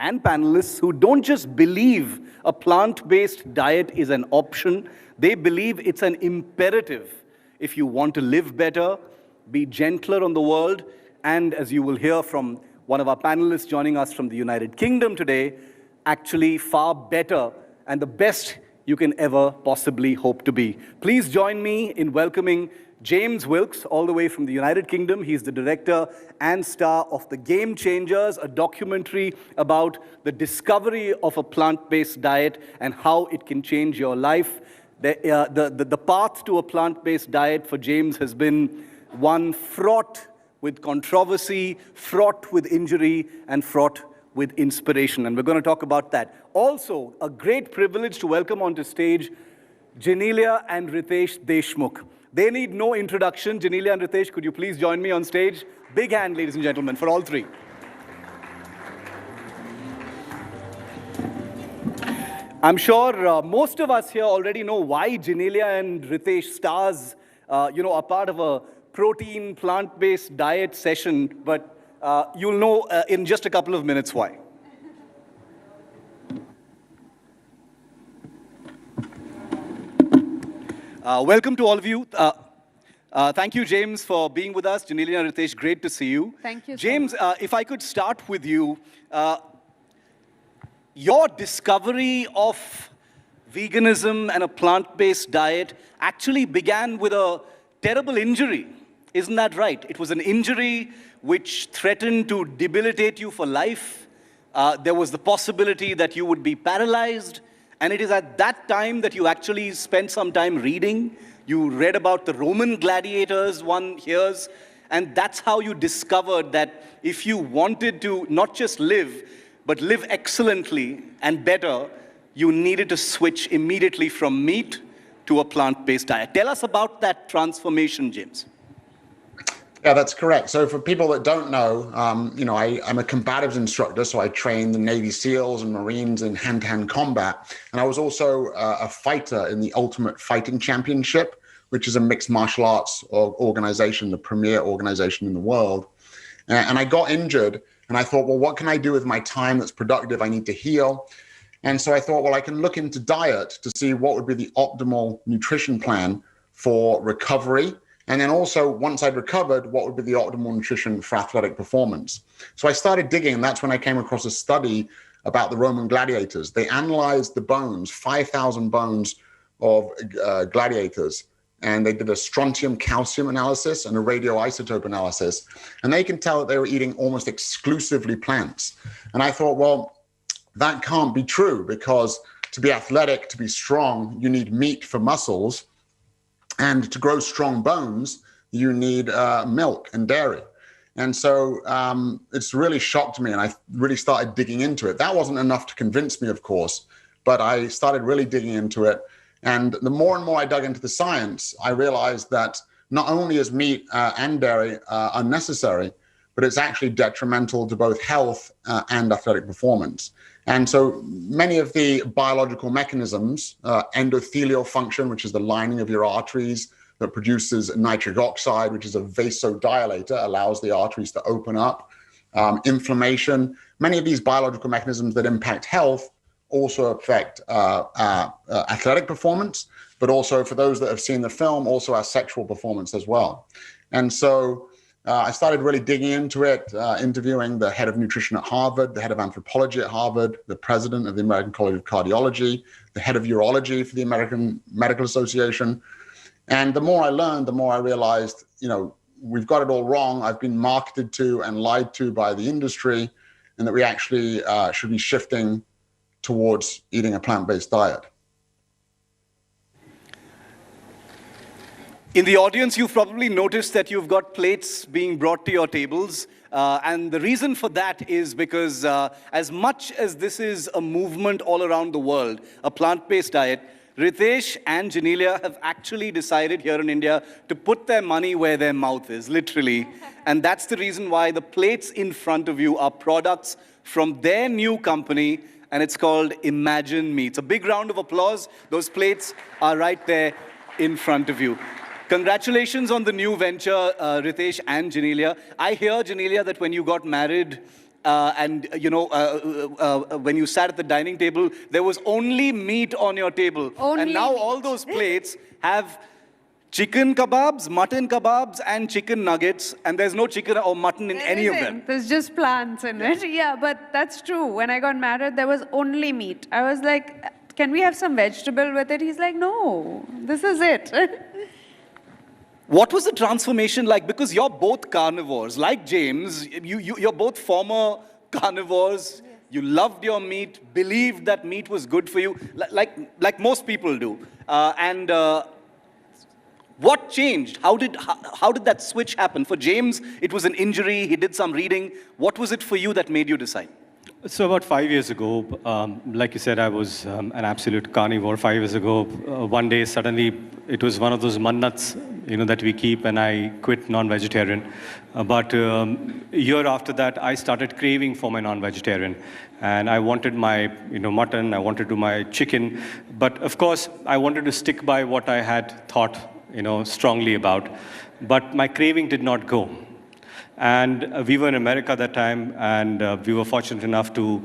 and panelists who don't just believe a plant-based diet is an option, they believe it's an imperative if you want to live better, be gentler on the world, and as you will hear from one of our panelists joining us from the United Kingdom today, actually far better and the best you can ever possibly hope to be. Please join me in welcoming James Wilks, all the way from the United Kingdom. He's the director and star of The Game Changers, a documentary about the discovery of a plant-based diet and how it can change your life. The path to a plant-based diet for James has been one fraught with controversy, fraught with injury, and fraught with inspiration. And we're going to talk about that. Also, a great privilege to welcome onto stage Genelia and Riteish Deshmukh. They need no introduction. Genelia and Ritesh, could you please join me on stage? Big hand, ladies and gentlemen, for all three. I'm sure most of us here already know why Genelia and Ritesh stars, are part of a protein, plant-based diet session, but you'll know in just a couple of minutes why. Welcome to all of you. Thank you, James, for being with us. Genelia and Ritesh, great to see you. Thank you, James, if I could start with you, your discovery of veganism and a plant-based diet actually began with a terrible injury. Isn't that right? It was an injury which threatened to debilitate you for life. There was the possibility that you would be paralyzed. And it is at that time that you actually spent some time reading. You read about the Roman gladiators, one hears, and that's how you discovered that if you wanted to not just live, but live excellently and better, you needed to switch immediately from meat to a plant-based diet. Tell us about that transformation, James. Yeah, that's correct. So for people that don't know, I'm a combatives instructor, so I train the Navy SEALs and Marines in hand-to-hand combat. And I was also a fighter in the Ultimate Fighting Championship, which is a mixed martial arts organization, the premier organization in the world. And I got injured, and I thought, well, what can I do with my time that's productive? I need to heal. And so I thought, well, I can look into diet to see what would be the optimal nutrition plan for recovery. And then also, once I'd recovered, what would be the optimal nutrition for athletic performance? So I started digging, and that's when I came across a study about the Roman gladiators. They analyzed the bones, 5,000 bones of gladiators, and they did a strontium-calcium analysis and a radioisotope analysis, and they can tell that they were eating almost exclusively plants. And I thought, well, that can't be true, because to be athletic, to be strong, you need meat for muscles. And to grow strong bones, you need milk and dairy. And so it's really shocked me, and I really started digging into it. That wasn't enough to convince me, of course, but I started really digging into it. And the more and more I dug into the science, I realized that not only is meat and dairy unnecessary, but it's actually detrimental to both health and athletic performance. And so many of the biological mechanisms, endothelial function, which is the lining of your arteries that produces nitric oxide, which is a vasodilator, allows the arteries to open up, inflammation, many of these biological mechanisms that impact health also affect athletic performance, but also, for those that have seen the film, also our sexual performance as well. And so I started really digging into it, interviewing the head of nutrition at Harvard, the head of anthropology at Harvard, the president of the American College of Cardiology, the head of urology for the American Medical Association. And the more I learned, the more I realized, we've got it all wrong. I've been marketed to and lied to by the industry, and that we actually should be shifting towards eating a plant-based diet. In the audience, you've probably noticed that you've got plates being brought to your tables. And the reason for that is because as much as this is a movement all around the world, a plant-based diet, Ritesh and Genelia have actually decided here in India to put their money where their mouth is, literally. And that's the reason why the plates in front of you are products from their new company, and it's called Imagine Me. It's a big round of applause. Those plates are right there in front of you. Congratulations on the new venture, Ritesh and Genelia. I hear, Genelia, that when you got married, and when you sat at the dining table, there was only meat on your table. And now all those plates have chicken kebabs, mutton kebabs, and chicken nuggets, and there's no chicken or mutton in any of them. There's just plants in it. Yeah, but that's true. When I got married, there was only meat. I was like, can we have some vegetable with it? He's like, no, this is it. What was the transformation like? Because you're both carnivores. Like James, you're both former carnivores. Yes. You loved your meat, believed that meat was good for you, like most people do. What changed? How did that switch happen? For James, it was an injury. He did some reading. What was it for you that made you decide? So about 5 years ago, like you said, I was an absolute carnivore. 5 years ago, one day suddenly it was one of those mannats, that we keep, and I quit non-vegetarian. But a year after that, I started craving for my non-vegetarian, and I wanted my mutton, I wanted to my chicken, but of course I wanted to stick by what I had thought strongly about. But my craving did not go. And we were in America that time, and we were fortunate enough to,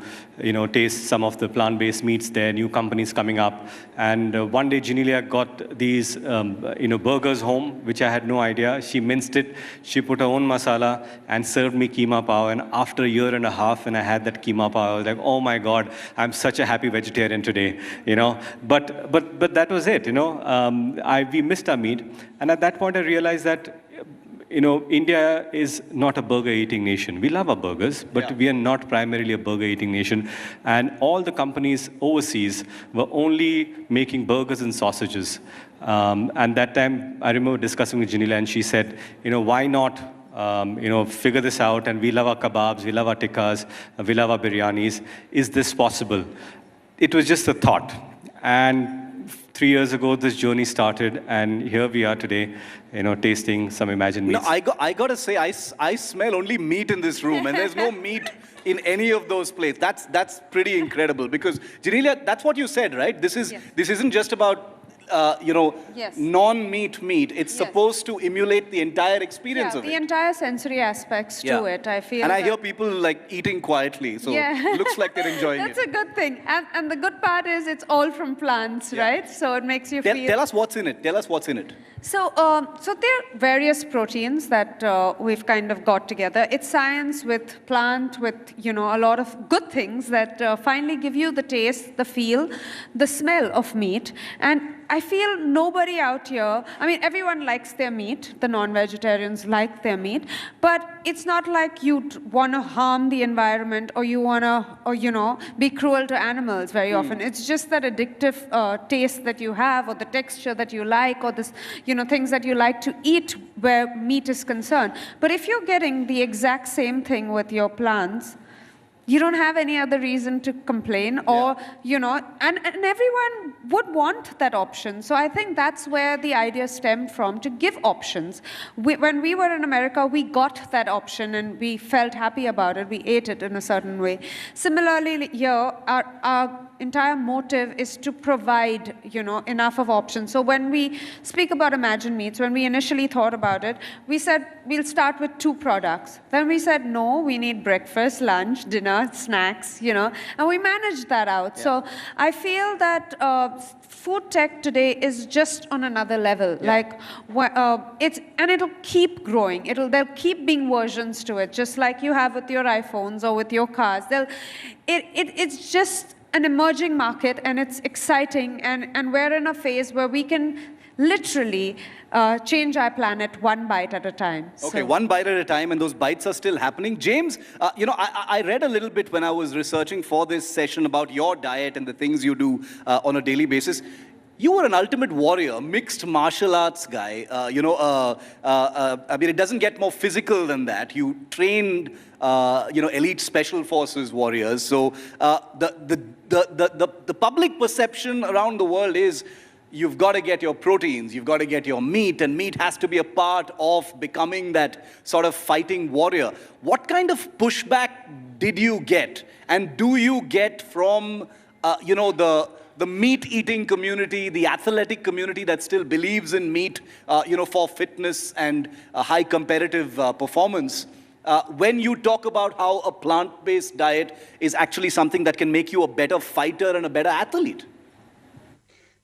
taste some of the plant-based meats there, new companies coming up. And one day, Genelia got these, burgers home, which I had no idea. She minced it, she put her own masala, and served me keema pao. And after a year and a half, when I had that keema pao, I was like, oh my God, I'm such a happy vegetarian today, But that was it, we missed our meat. And at that point, I realized that India is not a burger-eating nation. We love our burgers, but we are not primarily a burger-eating nation. And all the companies overseas were only making burgers and sausages. And that time, I remember discussing with Genelia, and she said, why not figure this out? And we love our kebabs, we love our tikkas, we love our biryanis. Is this possible? It was just a thought. And 3 years ago, this journey started, and here we are today, tasting some imagined meats. No, I got to say, I smell only meat in this room, and there's no meat in any of those plates. That's pretty incredible, because Genelia, that's what you said, right? This isn't just about non-meat meat. It's supposed to emulate the entire experience of it. The entire sensory aspects to it, I feel. And I hear people like eating quietly, so it looks like they're enjoying it. That's a good thing. And the good part is it's all from plants, right? So it makes you feel... Tell us what's in it. Tell us what's in it. So there are various proteins that we've kind of got together. It's science with plant, with, a lot of good things that finally give you the taste, the feel, the smell of meat. And I feel nobody out here, everyone likes their meat. The non-vegetarians like their meat. But it's not like you want to harm the environment or you want to, be cruel to animals very often. It's just that addictive taste that you have, or the texture that you like, or this, things that you like to eat where meat is concerned. But if you're getting the exact same thing with your plants, you don't have any other reason to complain, or, and everyone would want that option. So I think that's where the idea stemmed from, to give options. When we were in America, we got that option and we felt happy about it. We ate it in a certain way. Similarly, here, our entire motive is to provide, enough of options. So when we speak about imagined meats, when we initially thought about it, we said we'll start with 2 products. Then we said, no, we need breakfast, lunch, dinner, snacks, and we managed that out. So I feel that food tech today is just on another level. It'll keep growing. There'll keep being versions to it, just like you have with your iPhones or with your cars. It's just an emerging market, and it's exciting, and we're in a phase where we can literally change our planet one bite at a time. Okay, one bite at a time, and those bites are still happening. James, I read a little bit when I was researching for this session about your diet and the things you do on a daily basis. You were an ultimate warrior, mixed martial arts guy. It doesn't get more physical than that. You trained, elite special forces warriors. So the public perception around the world is you've got to get your proteins, you've got to get your meat, and meat has to be a part of becoming that sort of fighting warrior. What kind of pushback did you get, and do you get from, the meat-eating community, the athletic community that still believes in meat, for fitness and high competitive performance? when you talk about how a plant-based diet is actually something that can make you a better fighter and a better athlete?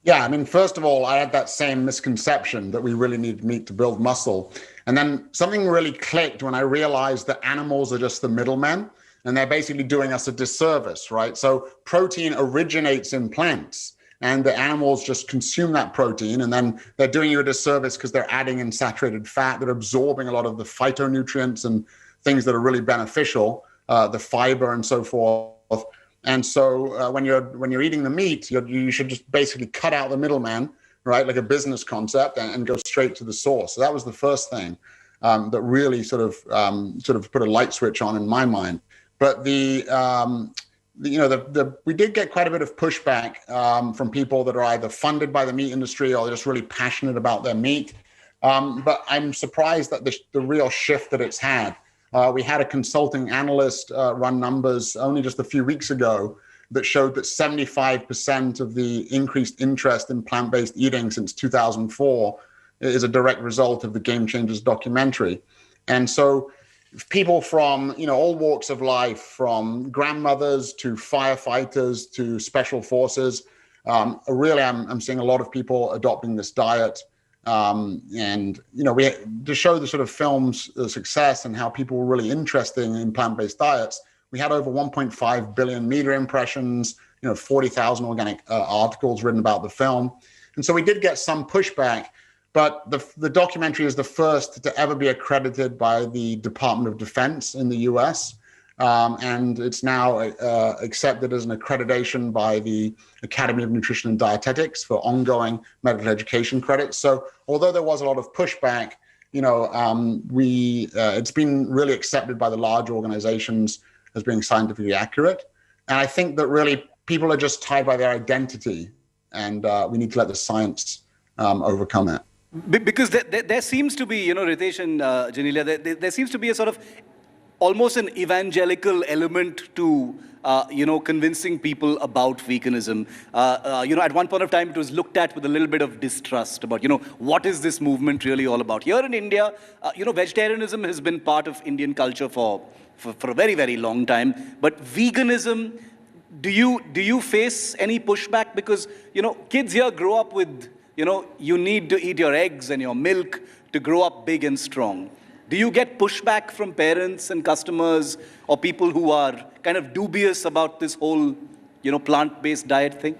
Yeah, I mean, first of all, I had that same misconception that we really need meat to build muscle. And then something really clicked when I realized that animals are just the middlemen and they're basically doing us a disservice, right? So protein originates in plants and the animals just consume that protein and then they're doing you a disservice because they're adding in saturated fat, they're absorbing a lot of the phytonutrients and things that are really beneficial, the fiber and so forth. And so when you're eating the meat, you should just basically cut out the middleman, right? Like a business concept, and go straight to the source. So that was the first thing that really sort of put a light switch on in my mind. But we did get quite a bit of pushback from people that are either funded by the meat industry or just really passionate about their meat. But I'm surprised at the real shift that it's had. We had a consulting analyst run numbers only just a few weeks ago that showed that 75% of the increased interest in plant-based eating since 2004 is a direct result of the Game Changers documentary. And so people from all walks of life, from grandmothers to firefighters to special forces, really I'm seeing a lot of people adopting this diet. And we to show the sort of film's success and how people were really interested in plant-based diets, we had over 1.5 billion media impressions, 40,000 organic articles written about the film. And so we did get some pushback, but the documentary is the first to ever be accredited by the Department of Defense in the US. And it's now accepted as an accreditation by the Academy of Nutrition and Dietetics for ongoing medical education credits. So although there was a lot of pushback, it's been really accepted by the large organizations as being scientifically accurate. And I think that really people are just tied by their identity, and we need to let the science overcome it. Because there seems to be, Ritesh and Genelia, there seems to be a sort of almost an evangelical element to, convincing people about veganism. At one point of time, it was looked at with a little bit of distrust about, what is this movement really all about? Here in India, vegetarianism has been part of Indian culture for a very, very long time. But veganism, do you face any pushback? Because, kids here grow up with, you need to eat your eggs and your milk to grow up big and strong. Do you get pushback from parents and customers or people who are kind of dubious about this whole, plant-based diet thing?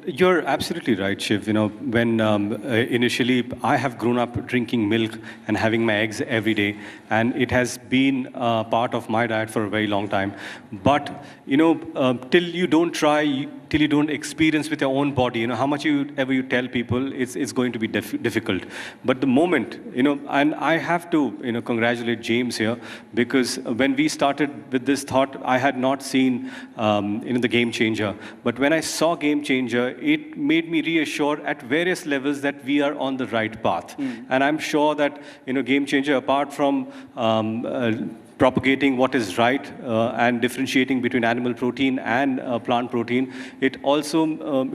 You're absolutely right, Shiv. When initially I have grown up drinking milk and having my eggs every day, and it has been part of my diet for a very long time. But, till you don't try, till you don't experience with your own body, how much ever you tell people, it's going to be difficult. But the moment, and I have to, congratulate James here, because when we started with this thought, I had not seen, the Game Changer. But when I saw Game Changer, it made me reassure at various levels that we are on the right path. And I'm sure that, Game Changer, apart from propagating what is right and differentiating between animal protein and plant protein, it also,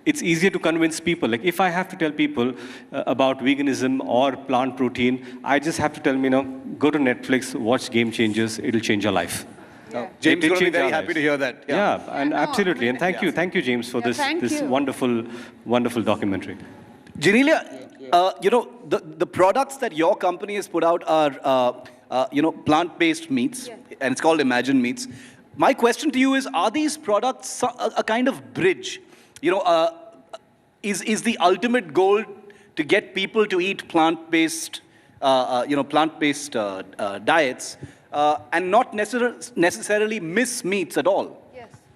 it's easier to convince people. Like if I have to tell people about veganism or plant protein, I just have to tell them, go to Netflix, watch Game Changers, it'll change your life. Yeah. James is going to be very happy to hear that. Yeah, and absolutely. And thank you, James, for this wonderful, wonderful documentary. Genelia, the products that your company has put out are, plant-based meats, and it's called Imagine Meats. My question to you is, are these products a kind of bridge? Is the ultimate goal to get people to eat plant-based, diets, and not necessarily miss meats at all?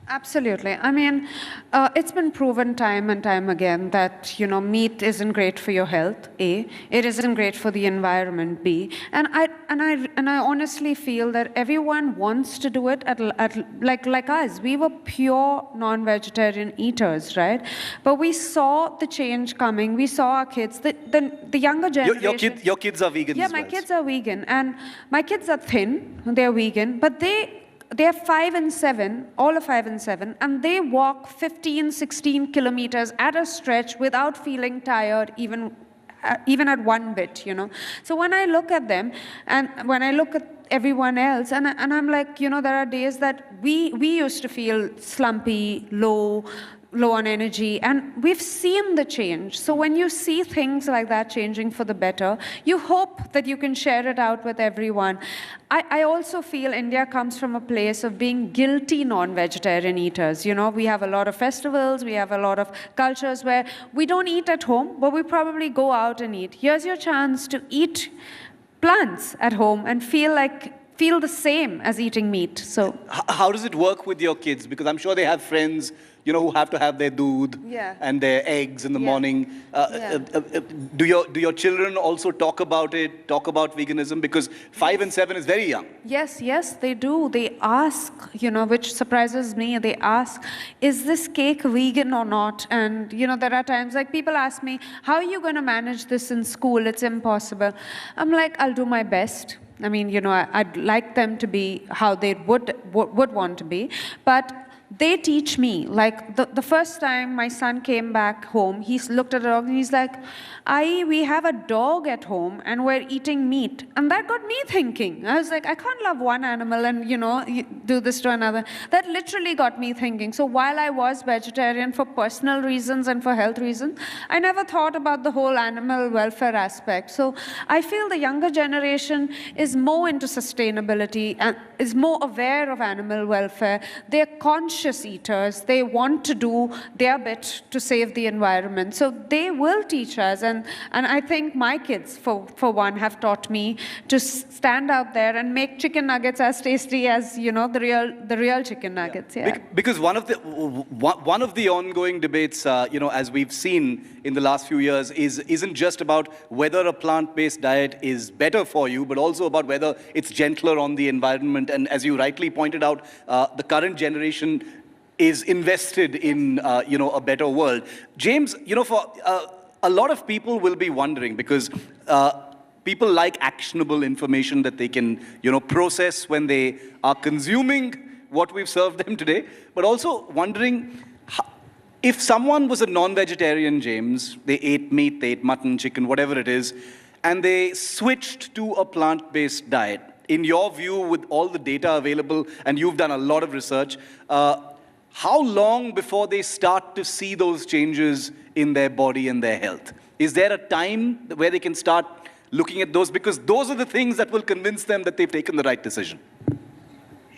Absolutely. I mean, it's been proven time and time again that, meat isn't great for your health, A. It isn't great for the environment, B. And I honestly feel that everyone wants to do it like us. We were pure non-vegetarian eaters, right? But we saw the change coming. We saw our kids, the younger generation. Your kids are vegan. Yeah, my kids are vegan. And my kids are thin. They're vegan. But they're 5 and 7, all are 5 and 7, and they walk 15, 16 kilometers at a stretch without feeling tired, even even at one bit, you know. So when I look at them, and when I look at everyone else, and I'm like, you know, there are days that we used to feel slumpy, low on energy, and we've seen the change. So when you see things like that changing for the better, you hope that you can share it out with everyone. I also feel India comes from a place of being guilty non-vegetarian eaters. You know, we have a lot of festivals, we have a lot of cultures where we don't eat at home, but we probably go out and eat. Here's your chance to eat plants at home and feel the same as eating meat. So How does it work with your kids? Because I'm sure they have friends, you know, who have to have their doodh and their eggs in the morning. Do your children also talk about veganism? Because 5 and 7 is very young. Yes, they do. They ask, you know, which surprises me. They ask, is this cake vegan or not? And, you know, there are times like people ask me, how are you going to manage this in school? It's impossible. I'm like, I'll do my best. I mean, you know, I'd like them to be how they would want to be, but they teach me. Like the first time my son came back home, he looked at a dog and he's like, we have a dog at home and we're eating meat. And that got me thinking. I was like, I can't love one animal and, you know, do this to another. That literally got me thinking. So while I was vegetarian for personal reasons and for health reasons, I never thought about the whole animal welfare aspect. So I feel the younger generation is more into sustainability and is more aware of animal welfare. They're conscious eaters. They want to do their bit to save the environment. So they will teach us. And I think my kids, for one, have taught me to stand out there and make chicken nuggets as tasty as, you know, the real chicken nuggets. Yeah. Because one of the ongoing debates, you know, as we've seen in the last few years, isn't just about whether a plant-based diet is better for you, but also about whether it's gentler on the environment. And as you rightly pointed out, the current generation is invested in, you know, a better world. James, you know, for a lot of people will be wondering because people like actionable information that they can, you know, process when they are consuming what we've served them today, but also wondering if someone was a non-vegetarian, James, they ate meat, they ate mutton, chicken, whatever it is, and they switched to a plant-based diet. In your view, with all the data available, and you've done a lot of research, how long before they start to see those changes in their body and their health? Is there a time where they can start looking at those? Because those are the things that will convince them that they've taken the right decision.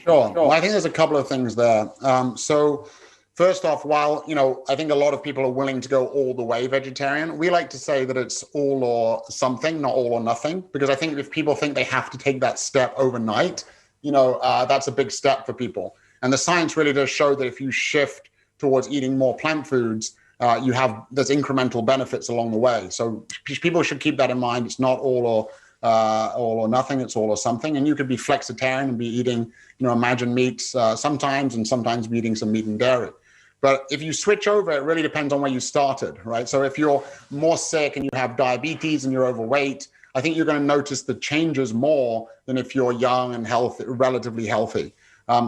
Sure. Well, I think there's a couple of things there. So first off, while, you know, I think a lot of people are willing to go all the way vegetarian, we like to say that it's all or something, not all or nothing, because I think if people think they have to take that step overnight, you know, that's a big step for people. And the science really does show that if you shift towards eating more plant foods, there's incremental benefits along the way. So people should keep that in mind. It's not all or nothing. It's all or something. And you could be flexitarian and be eating, you know, imagine meats sometimes, and sometimes be eating some meat and dairy. But if you switch over, it really depends on where you started, right? So if you're more sick and you have diabetes and you're overweight, I think you're going to notice the changes more than if you're young and healthy, relatively healthy.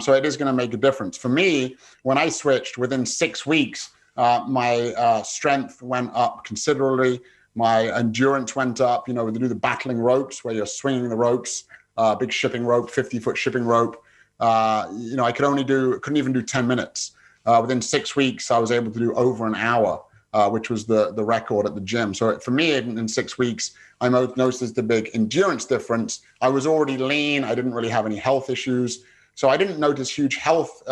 So it is going to make a difference. For me, when I switched, within 6 weeks, my strength went up considerably. My endurance went up. You know, we do the battling ropes where you're swinging the ropes, big shipping rope, 50-foot shipping rope. You know, I couldn't even do 10 minutes. Within 6 weeks, I was able to do over an hour, which was the record at the gym. So for me, in 6 weeks, I noticed the big endurance difference. I was already lean. I didn't really have any health issues. So I didn't notice huge health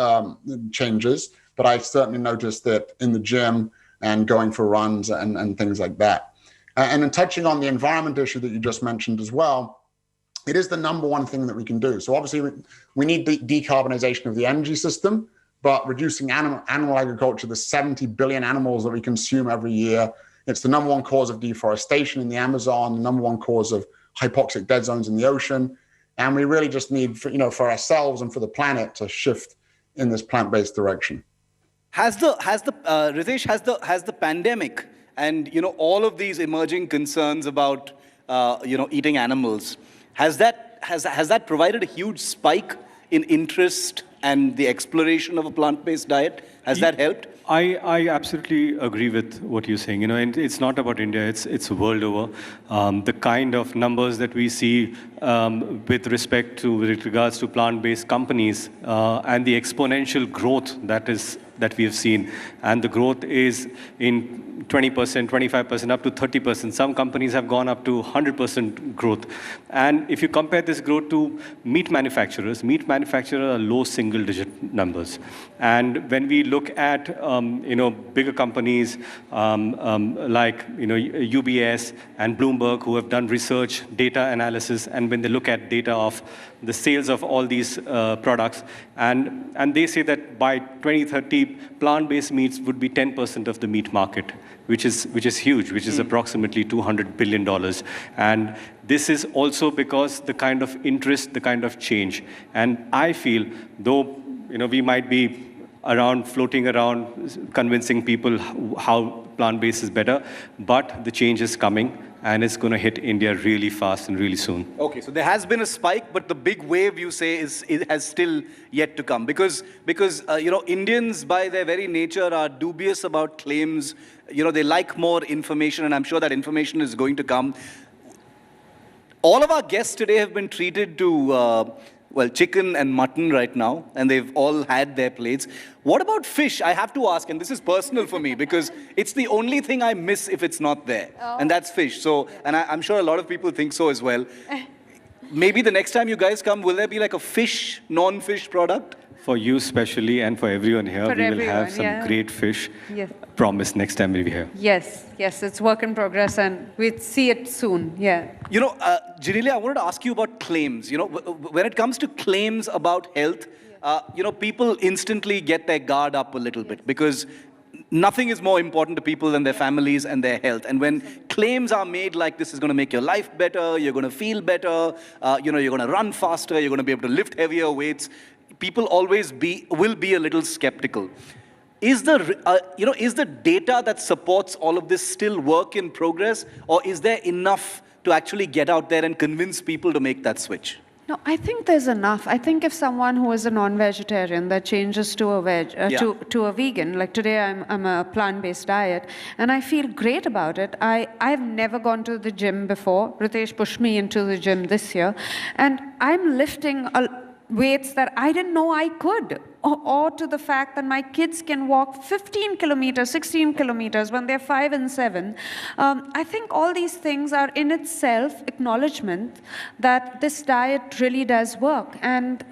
changes, but I certainly noticed that in the gym and going for runs and things like that. And then touching on the environment issue that you just mentioned as well, it is the number one thing that we can do. So obviously we need the decarbonization of the energy system, but reducing animal agriculture, the 70 billion animals that we consume every year, it's the number one cause of deforestation in the Amazon, the number one cause of hypoxic dead zones in the ocean. And we really just need, for ourselves and for the planet to shift in this plant-based direction. Ritesh, has the pandemic and, you know, all of these emerging concerns about, you know, eating animals, has that provided a huge spike in interest and the exploration of a plant-based diet? Has that helped? I absolutely agree with what you're saying. And it's not about India, it's world over. The kind of numbers that we see with regards to plant-based companies and the exponential growth that we have seen. And the growth is in 20%, 25%, up to 30%. Some companies have gone up to 100% growth. And if you compare this growth to meat manufacturers are low single-digit numbers. And when we look at bigger companies like UBS and Bloomberg, who have done research, data analysis, and when they look at data of the sales of all these products, and they say that by 2030, plant-based meats would be 10% of the meat market, which is huge, which is approximately $200 billion. And this is also because the kind of interest, the kind of change. And I feel, though we might be floating around, convincing people how plant-based is better, but the change is coming. And it's going to hit India really fast and really soon. Okay, so there has been a spike, but the big wave, you say, has still yet to come. Because Indians, by their very nature, are dubious about claims. They like more information, and I'm sure that information is going to come. All of our guests today have been treated to, chicken and mutton right now, and they've all had their plates. What about fish? I have to ask, and this is personal for me, because it's the only thing I miss if it's not there, and that's fish. So, and I'm sure a lot of people think so as well. Maybe the next time you guys come, will there be like a fish, non-fish product? For you especially, and for everyone here, we will have some great fish. Yes. Promise next time we'll be here. Yes, it's work in progress, and we'll see it soon, Genelia, I wanted to ask you about claims. When it comes to claims about health, people instantly get their guard up a little bit, because nothing is more important to people than their families and their health. And when claims are made like this is going to make your life better, you're going to feel better, you're going to run faster, you're going to be able to lift heavier weights, people always will be a little skeptical. Is the data that supports all of this still work in progress, or is there enough to actually get out there and convince people to make that switch? No, I think there's enough. I think if someone who is a non-vegetarian that changes to a to a vegan, like today I'm a plant-based diet, and I feel great about it. I've never gone to the gym before. Ritesh pushed me into the gym this year, and I'm lifting weights that I didn't know I could, or to the fact that my kids can walk 15 kilometers, 16 kilometers when they're 5 and 7. I think all these things are in itself acknowledgement that this diet really does work. And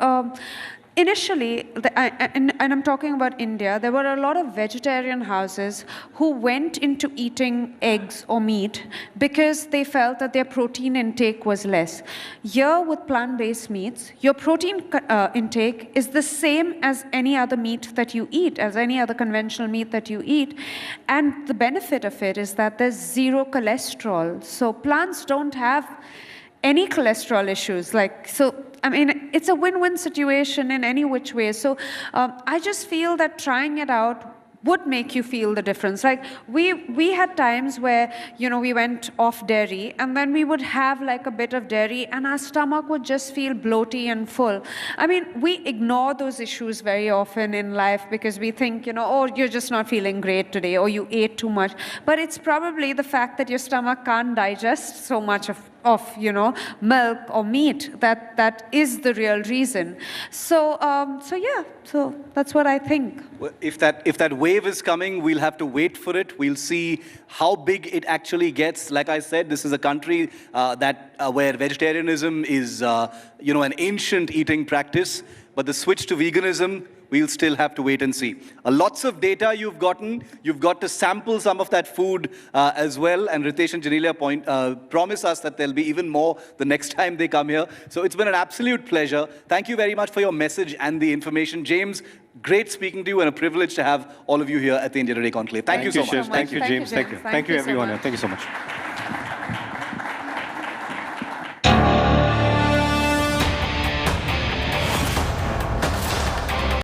initially, and I'm talking about India, there were a lot of vegetarian houses who went into eating eggs or meat because they felt that their protein intake was less. Here with plant-based meats, your protein intake is the same as any other meat that you eat, as any other conventional meat that you eat. And the benefit of it is that there's zero cholesterol. So plants don't have any cholesterol issues. It's a win-win situation in any which way. So I just feel that trying it out would make you feel the difference. Like we had times where, we went off dairy, and then we would have like a bit of dairy and our stomach would just feel bloaty and full. We ignore those issues very often in life because we think, oh, you're just not feeling great today, or you ate too much. But it's probably the fact that your stomach can't digest so much of milk or meat that is the real reason. So that's what I think. Well, if that wave is coming, we'll have to wait for it. We'll see how big it actually gets. Like I said, this is a country where vegetarianism is an ancient eating practice, but the switch to veganism, we'll still have to wait and see. Lots of data you've gotten. You've got to sample some of that food as well. And Ritesh and Genelia promise us that there'll be even more the next time they come here. So it's been an absolute pleasure. Thank you very much for your message and the information. James, great speaking to you, and a privilege to have all of you here at the India Today Conclave. Thank you so much. Thank you, James. Thank you, everyone. Thank you so much.